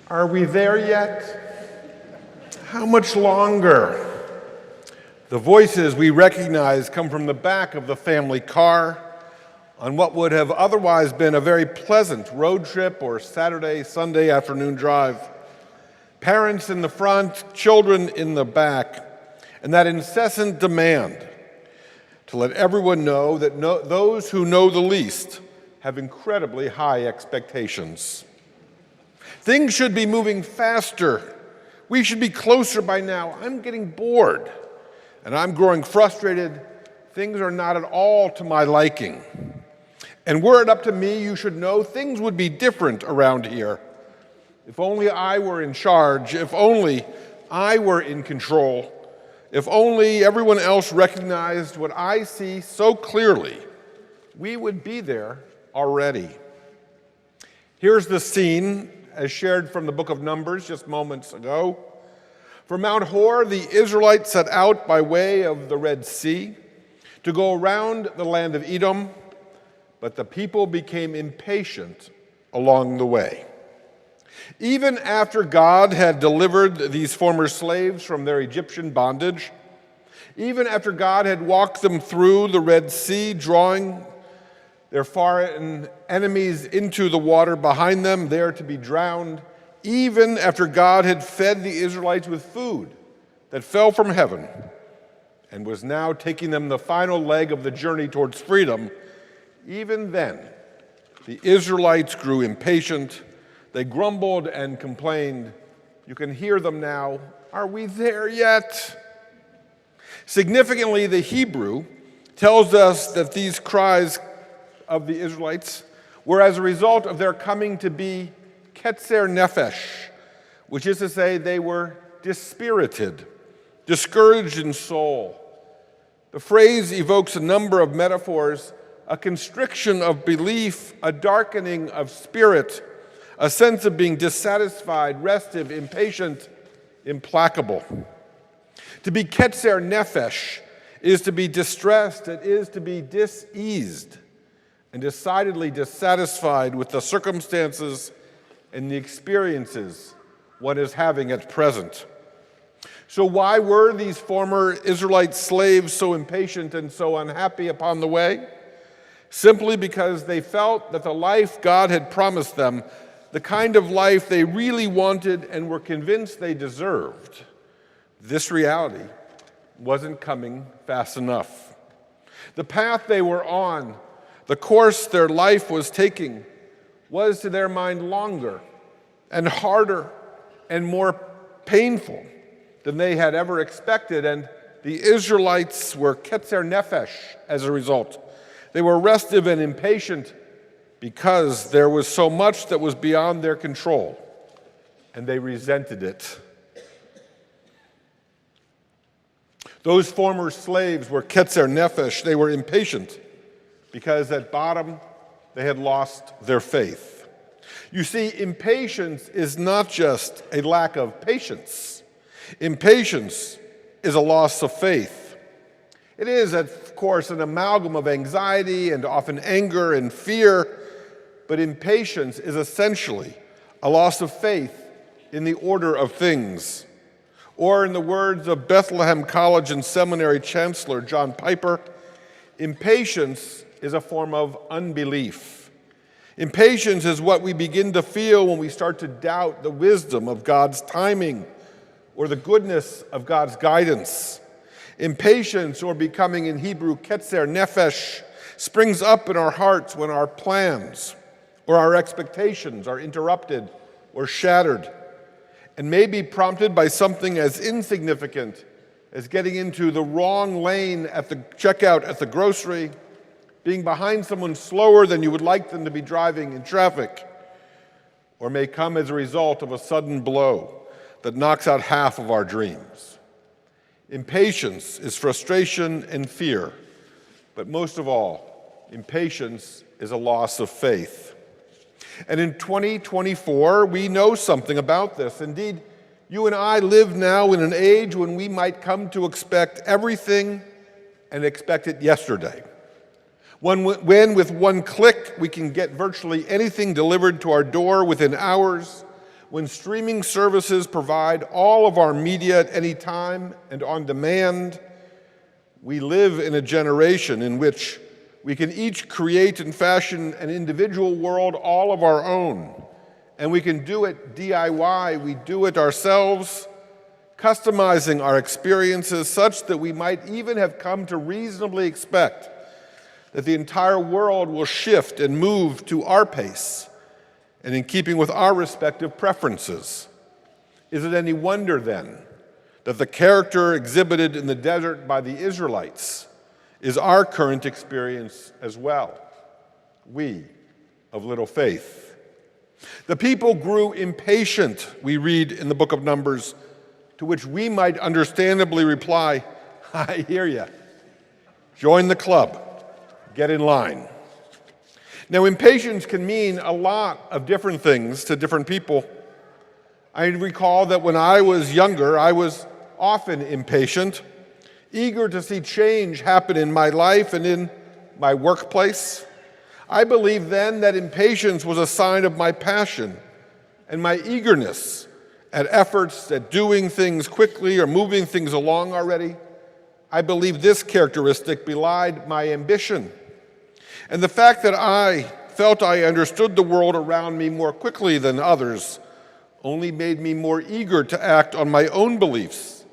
Are we there yet? How much longer? The voices we recognize come from the back of the family car on what would have otherwise been a very pleasant road trip or Saturday, Sunday afternoon drive. Parents in the front, children in the back, and that incessant demand to let everyone know that those who know the least have incredibly high expectations. Things should be moving faster. We should be closer by now. I'm getting bored, and I'm growing frustrated. Things are not at all to my liking. And were it up to me, you should know things would be different around here. If only I were in charge, if only I were in control, if only everyone else recognized what I see so clearly, we would be there already. Here's the scene as shared from the book of Numbers just moments ago. From Mount Hor, the Israelites set out by way of the Red Sea to go around the land of Edom, but the people became impatient along the way. Even after God had delivered these former slaves from their Egyptian bondage, even after God had walked them through the Red Sea, drawing their foreign enemies into the water behind them, there to be drowned, even after God had fed the Israelites with food that fell from heaven and was now taking them the final leg of the journey towards freedom, even then the Israelites grew impatient. They grumbled and complained. You can hear them now. Are we there yet? Significantly, the Hebrew tells us that these cries of the Israelites were as a result of their coming to be ketzer nefesh, which is to say they were dispirited, discouraged in soul. The phrase evokes a number of metaphors: a constriction of belief, a darkening of spirit, a sense of being dissatisfied, restive, impatient, implacable. To be ketzer nefesh is to be distressed, it is to be diseased and decidedly dissatisfied with the circumstances and the experiences one is having at present. So why were these former Israelite slaves so impatient and so unhappy upon the way? Simply because they felt that the life God had promised them, the kind of life they really wanted and were convinced they deserved, this reality wasn't coming fast enough. The path they were on, the course their life was taking, was to their mind longer and harder and more painful than they had ever expected, and the Israelites were ketzer nefesh as a result. They were restive and impatient because there was so much that was beyond their control, and they resented it. Those former slaves were ketzer nefesh. They were impatient because at bottom they had lost their faith. You see, impatience is not just a lack of patience. Impatience is a loss of faith. It is, of course, an amalgam of anxiety and often anger and fear, but impatience is essentially a loss of faith in the order of things. Or in the words of Bethlehem College and Seminary Chancellor John Piper, impatience is a form of unbelief. Impatience is what we begin to feel when we start to doubt the wisdom of God's timing or the goodness of God's guidance. Impatience, or becoming in Hebrew ketzer nefesh, springs up in our hearts when our plans or our expectations are interrupted or shattered, and may be prompted by something as insignificant as getting into the wrong lane at the checkout at the grocery, being behind someone slower than you would like them to be driving in traffic, or may come as a result of a sudden blow that knocks out half of our dreams. Impatience is frustration and fear, but most of all, impatience is a loss of faith. And in 2024, we know something about this. Indeed, you and I live now in an age when we might come to expect everything and expect it yesterday. When with one click we can get virtually anything delivered to our door within hours, when streaming services provide all of our media at any time and on demand, we live in a generation in which we can each create and fashion an individual world all of our own. And we can do it DIY, we do it ourselves, customizing our experiences such that we might even have come to reasonably expect that the entire world will shift and move to our pace and in keeping with our respective preferences. Is it any wonder, then, that the character exhibited in the desert by the Israelites is our current experience as well? We of little faith. The people grew impatient, we read in the book of Numbers, to which we might understandably reply, I hear you. Join the club. Get in line. Now, impatience can mean a lot of different things to different people. I recall that when I was younger, I was often impatient, eager to see change happen in my life and in my workplace. I believed then that impatience was a sign of my passion and my eagerness at efforts at doing things quickly or moving things along already. I believed this characteristic belied my ambition. And the fact that I felt I understood the world around me more quickly than others only made me more eager to act on my own beliefs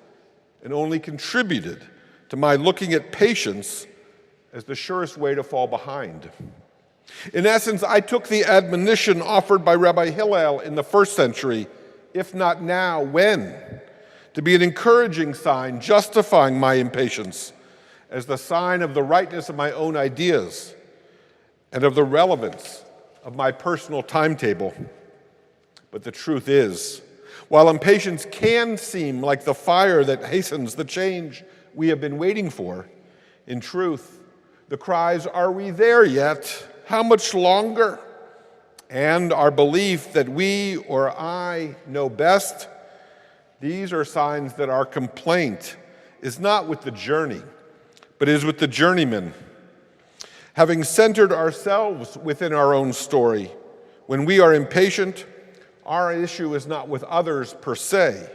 and only contributed to my looking at patience as the surest way to fall behind. In essence, I took the admonition offered by Rabbi Hillel in the first century, if not now, when, to be an encouraging sign justifying my impatience as the sign of the rightness of my own ideas and of the relevance of my personal timetable. But the truth is, while impatience can seem like the fire that hastens the change we have been waiting for, in truth, the cries, are we there yet? How much longer? And our belief that we or I know best, these are signs that our complaint is not with the journey, but is with the journeyman. Having centered ourselves within our own story, when we are impatient, our issue is not with others per se.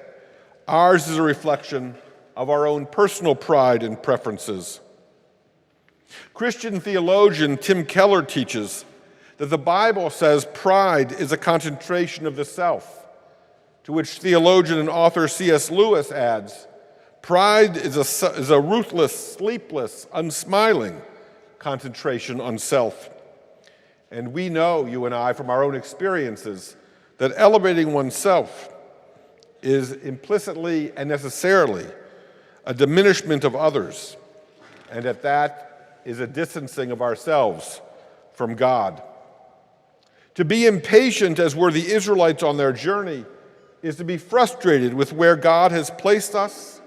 Ours is a reflection of our own personal pride and preferences. Christian theologian Tim Keller teaches that the Bible says pride is a concentration of the self, to which theologian and author C.S. Lewis adds, pride is a ruthless, sleepless, unsmiling concentration on self. And we know, you and I, from our own experiences, that elevating oneself is implicitly and necessarily a diminishment of others, and that is a distancing of ourselves from God. To be impatient, as were the Israelites on their journey, is to be frustrated with where God has placed us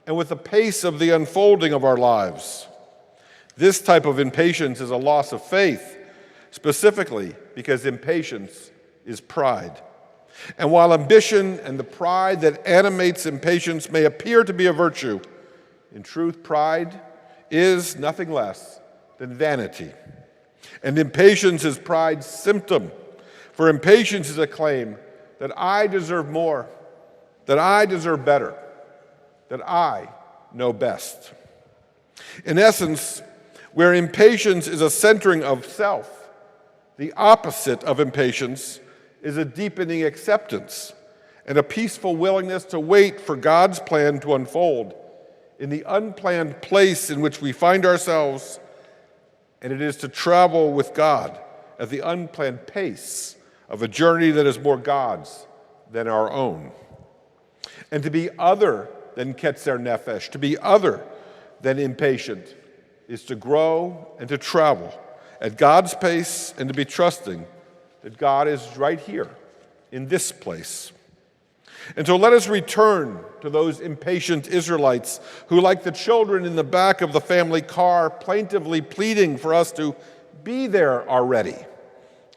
and with the pace of the unfolding of our lives. This type of impatience is a loss of faith, specifically because impatience is pride. And while ambition and the pride that animates impatience may appear to be a virtue, in truth, pride is nothing less than vanity. And impatience is pride's symptom, for impatience is a claim that I deserve more, that I deserve better, that I know best. In essence, where impatience is a centering of self, the opposite of impatience is a deepening acceptance and a peaceful willingness to wait for God's plan to unfold in the unplanned place in which we find ourselves, and it is to travel with God at the unplanned pace of a journey that is more God's than our own. And to be other than ketzer nefesh, to be other than impatient, is to grow and to travel at God's pace and to be trusting that God is right here in this place. And so let us return to those impatient Israelites who, like the children in the back of the family car, plaintively pleading for us to be there already,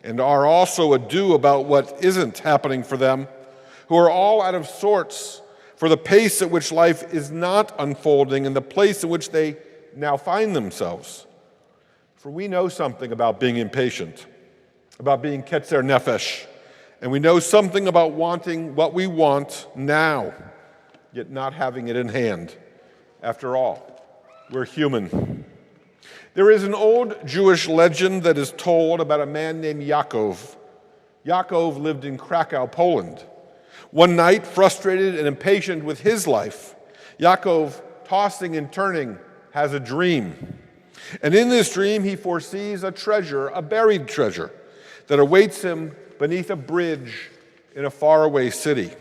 and are also ado about what isn't happening for them, who are all out of sorts for the pace at which life is not unfolding and the place in which they now find themselves. For we know something about being impatient, about being ketzer nefesh, And we know something about wanting what we want now, yet not having it in hand. After all, we're human. There is an old Jewish legend that is told about a man named Yaakov. Yaakov lived in Krakow, Poland. One night, frustrated and impatient with his life, Yaakov, tossing and turning, has a dream. And in this dream, he foresees a treasure, a buried treasure, that awaits him beneath a bridge in a faraway city.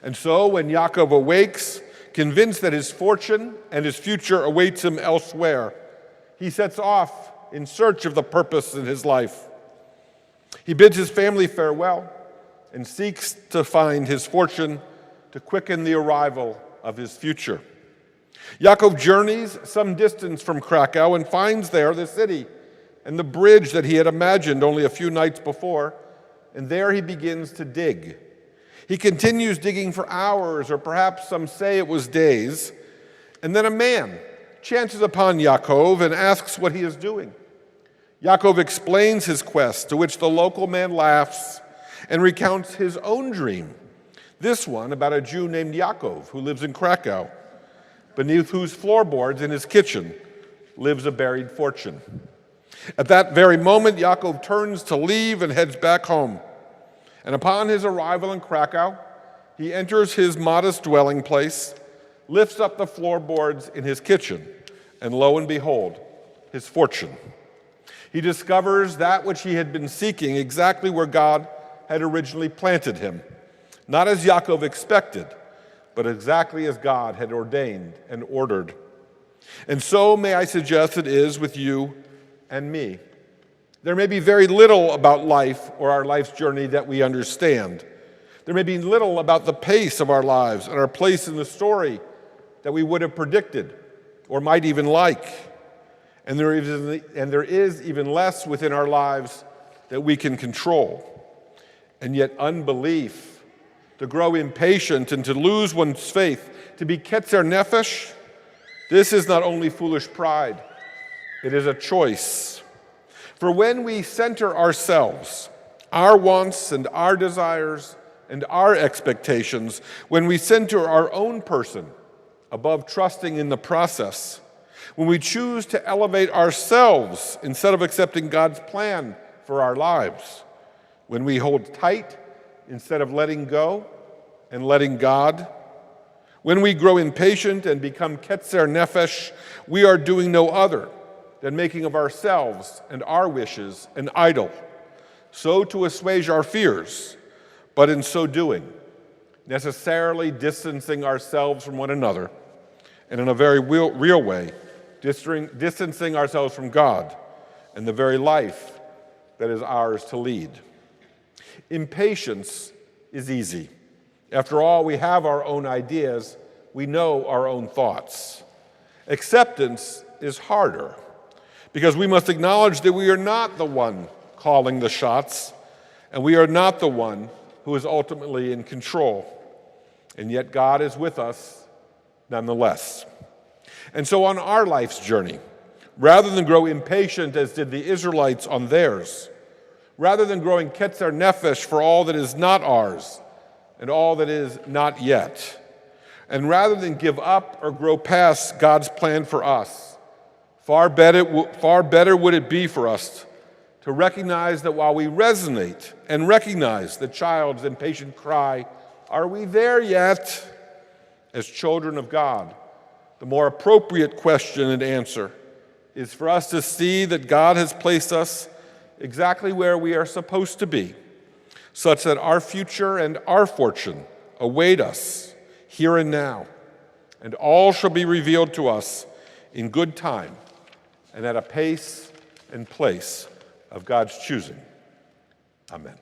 And so when Yaakov awakes, convinced that his fortune and his future awaits him elsewhere, he sets off in search of the purpose in his life. He bids his family farewell and seeks to find his fortune to quicken the arrival of his future. Yaakov journeys some distance from Krakow and finds there the city and the bridge that he had imagined only a few nights before, and there he begins to dig. He continues digging for hours, or perhaps some say it was days, and then a man chances upon Yaakov and asks what he is doing. Yaakov explains his quest, to which the local man laughs and recounts his own dream, this one about a Jew named Yaakov who lives in Krakow, beneath whose floorboards in his kitchen lives a buried fortune. At that very moment, Yaakov turns to leave and heads back home. And upon his arrival in Krakow, he enters his modest dwelling place, lifts up the floorboards in his kitchen, and lo and behold, his fortune. He discovers that which he had been seeking exactly where God had originally planted him, not as Yaakov expected, but exactly as God had ordained and ordered. And so, may I suggest, it is with you and me. There may be very little about life or our life's journey that we understand. There may be little about the pace of our lives and our place in the story that we would have predicted or might even like. And there is even less within our lives that we can control. And yet unbelief, to grow impatient and to lose one's faith, to be ketzer nefesh, this is not only foolish pride, it is a choice. For when we center ourselves, our wants and our desires and our expectations, when we center our own person above trusting in the process, when we choose to elevate ourselves instead of accepting God's plan for our lives, when we hold tight instead of letting go and letting God, when we grow impatient and become ketzer nefesh, we are doing no other than making of ourselves and our wishes an idol, so to assuage our fears, but in so doing, necessarily distancing ourselves from one another, and in a very real way, distancing ourselves from God and the very life that is ours to lead. Impatience is easy. After all, we have our own ideas, we know our own thoughts. Acceptance is harder, because we must acknowledge that we are not the one calling the shots, and we are not the one who is ultimately in control. And yet God is with us nonetheless. And so on our life's journey, rather than grow impatient as did the Israelites on theirs, rather than growing ketzer nefesh for all that is not ours and all that is not yet, and rather than give up or grow past God's plan for us, far better would it be for us to recognize that while we resonate and recognize the child's impatient cry, "Are we there yet?" as children of God, the more appropriate question and answer is for us to see that God has placed us exactly where we are supposed to be, such that our future and our fortune await us here and now, and all shall be revealed to us in good time and at a pace and place of God's choosing. Amen.